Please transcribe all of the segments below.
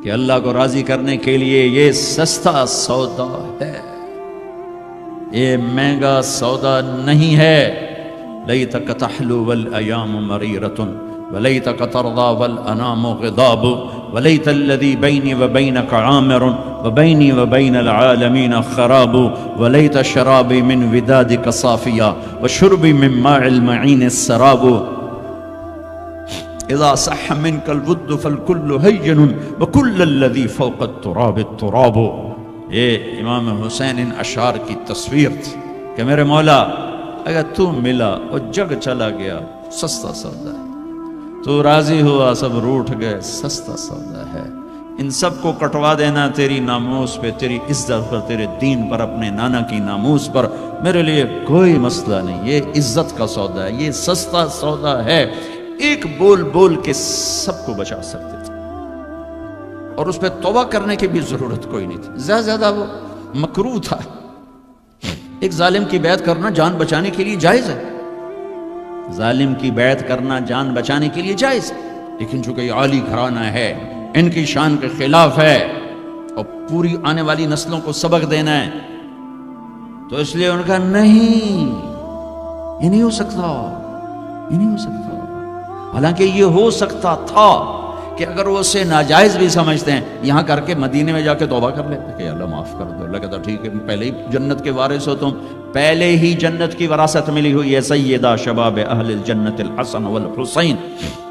کہ اللہ کو راضی کرنے کے لیے یہ سستا سودا ہے، یہ مہنگا سودا نہیں ہے۔ لیتک تحلو والایام مریرۃ ولیتک ترضی والانام غضاب ولیت الذی بینی وبینک عامر وبینی وبین العالمین خراب ولیت شرابی من ودادک صافیا وشربی من ماء المعین السراب اذا صح منك الود فالكل هين وكل الذي فوق التراب التراب۔ یہ امام حسین ان اشعار کی تصویر تھی کہ میرے مولا اگر تو ملا اور جگ چلا گیا سستا سودا ہے، تو راضی ہوا سب روٹھ گئے سستا سودا ہے۔ ان سب کو کٹوا دینا تیری ناموس پہ، تیری عزت پر، تیرے دین پر، اپنے نانا کی ناموس پر میرے لیے کوئی مسئلہ نہیں، یہ عزت کا سودا ہے، یہ سستا سودا ہے۔ ایک بول بول کے سب کو بچا سکتے تھے اور اس پہ توبہ کرنے کی بھی ضرورت کوئی نہیں تھی، زیادہ زیادہ وہ مکروہ تھا۔ ایک ظالم کی بیعت کرنا جان بچانے کے لیے جائز ہے، ظالم کی بیعت کرنا جان بچانے کے لیے جائز ہے، لیکن چونکہ یہ عالی گھرانہ ہے، ان کی شان کے خلاف ہے اور پوری آنے والی نسلوں کو سبق دینا ہے، تو اس لیے ان کا نہیں، یہ نہیں ہو سکتا، یہ نہیں ہو سکتا۔ حالانکہ یہ ہو سکتا تھا کہ اگر وہ اسے ناجائز بھی سمجھتے ہیں، یہاں کر کے مدینے میں جا کے توبہ کر لیتے کہ اللہ معاف کر دو۔ اللہ کہتا ٹھیک ہے، پہلے ہی جنت کے وارث ہو تم، پہلے ہی جنت کی وراثت ملی ہوئی ہے، سیدہ شباب اہل الجنت الحسن والحسین،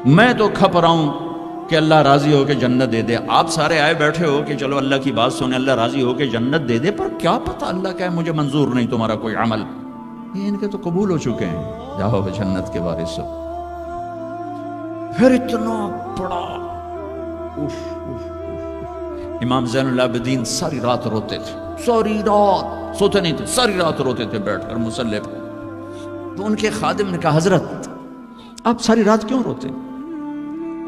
میں تو کھپ رہا ہوں کہ اللہ راضی ہو کے جنت دے دے۔ آپ سارے آئے بیٹھے ہو کہ چلو اللہ کی بات سنے، اللہ راضی ہو کے جنت دے دے، پر کیا پتہ اللہ کہے مجھے منظور نہیں تمہارا کوئی عمل، یہ ان کے تو قبول ہو چکے ہیں، جاؤ جنت کے وارث ہو۔ پھر اتنا بڑا امام زین العابدین ساری رات روتے تھے، ساری رات سوتے نہیں تھے، ساری رات روتے تھے بیٹھ کر مصلی پہ۔ تو ان کے خادم نے کہا حضرت آپ ساری رات کیوں روتے؟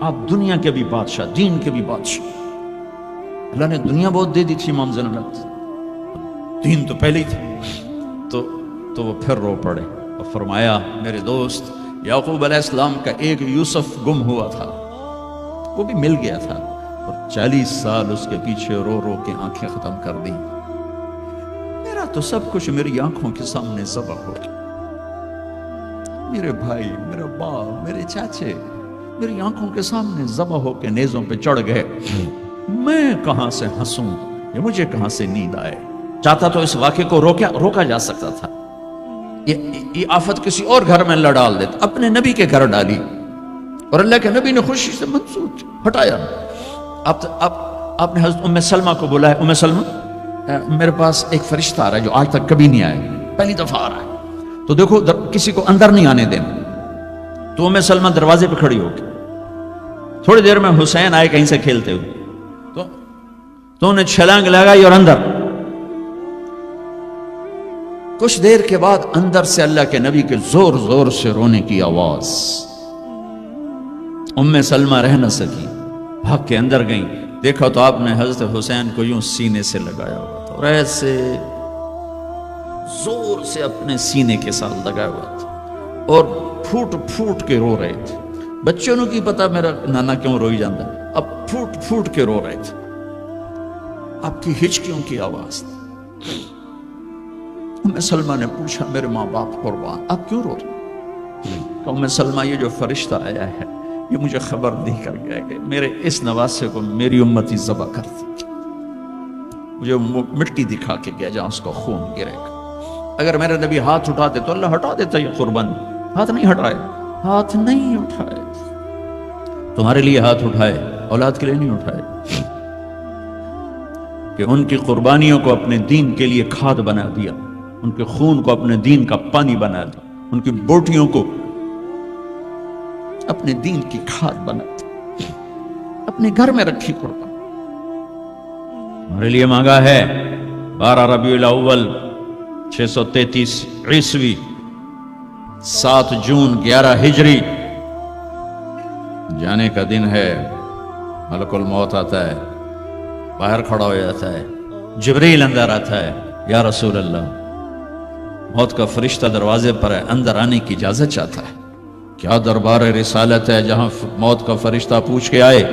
آپ دنیا کے بھی بادشاہ، دین کے بھی بادشاہ، اللہ نے دنیا بہت دے دی تھی امام زین العابدین، دین تو پہلے ہی تھا۔ تو وہ پھر رو پڑے اور فرمایا میرے دوست یعقوب علیہ السلام کا ایک یوسف گم ہوا تھا، وہ بھی مل گیا تھا، اور 40 سال اس کے پیچھے رو رو کے آنکھیں ختم کر دی، میرا تو سب کچھ میری آنکھوں کے سامنے ذبح ہو گیا، میرے بھائی، میرا باپ، میرے چاچے میری آنکھوں کے سامنے ذبح ہو کے نیزوں پہ چڑھ گئے، میں کہاں سے ہنسوں یا مجھے کہاں سے نیند آئے؟ چاہتا تو اس واقعے کو روکا جا سکتا تھا، یہ آفت کسی اور گھر میں اللہ ڈال دیتا، اپنے نبی کے گھر ڈالی، اور اللہ کے نبی نے خوشی سے منسوخ ہٹایا۔ آپ نے حضرت ام سلمہ کو بلایا، ام سلمہ میرے پاس ایک فرشتہ آ رہا ہے جو آج تک کبھی نہیں آیا، پہلی دفعہ آ رہا ہے، تو دیکھو کسی کو اندر نہیں آنے دینا۔ تو ام سلمہ دروازے پہ کھڑی ہو کے، تھوڑی دیر میں حسین آئے کہیں سے کھیلتے ہوئے، تو انہیں چھلانگ لگائی اور اندر۔ کچھ دیر کے بعد اندر سے اللہ کے نبی کے زور زور سے رونے کی آواز، ام سلمہ رہ نہ سکی، بھاگ کے اندر گئیں، دیکھا تو آپ نے حضرت حسین کو یوں سینے سے لگایا ہوا تھا، اور ایسے زور سے اپنے سینے کے ساتھ لگایا ہوا تھا، اور پھوٹ پھوٹ کے رو رہے تھے۔ بچوں کو کی پتا میرا نانا کیوں روئی جاتا، اب پھوٹ پھوٹ کے رو رہے تھے، آپ کی ہچکیوں کی آواز تھی۔ ام سلمہ نے پوچھا میرے ماں باپ قربان آپ کیوں رو رہے؟ ام سلمہ یہ جو فرشتہ آیا ہے یہ مجھے خبر دے کر گیا کہ میرے اس نواسے کو میری امتی ذبح کر دی، مجھے مٹی دکھا کے گیا جہاں اس کا خون گرے گا، اگر میرے نبی ہاتھ اٹھاتے تو اللہ ہٹا دیتا یہ قربان، ہاتھ نہیں ہٹائے، ہاتھ نہیں اٹھائے، تمہارے لیے ہاتھ اٹھائے، اولاد کے لیے نہیں اٹھائے، کہ ان کی قربانیوں کو اپنے دین کے لیے کھاد بنا دیا، ان کے خون کو اپنے دین کا پانی بنا دیا، ان کی بوٹیوں کو اپنے دین کی کھاد بنا دی، اپنے گھر میں رکھی قربان، ہمارے لیے مانگا ہے 12 ربیع الاول 633 عیسوی 7 جون 11 ہجری جانے کا دن ہے، ملک الموت آتا ہے، باہر کھڑا ہو جاتا ہے، جبریل اندر آتا ہے، یا رسول اللہ موت کا فرشتہ دروازے پر ہے، اندر آنے کی اجازت چاہتا ہے، کیا دربار رسالت ہے جہاں موت کا فرشتہ پوچھ کے آئے،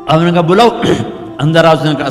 آپ نے کہا بلاؤ، اندر آ، اس نے کہا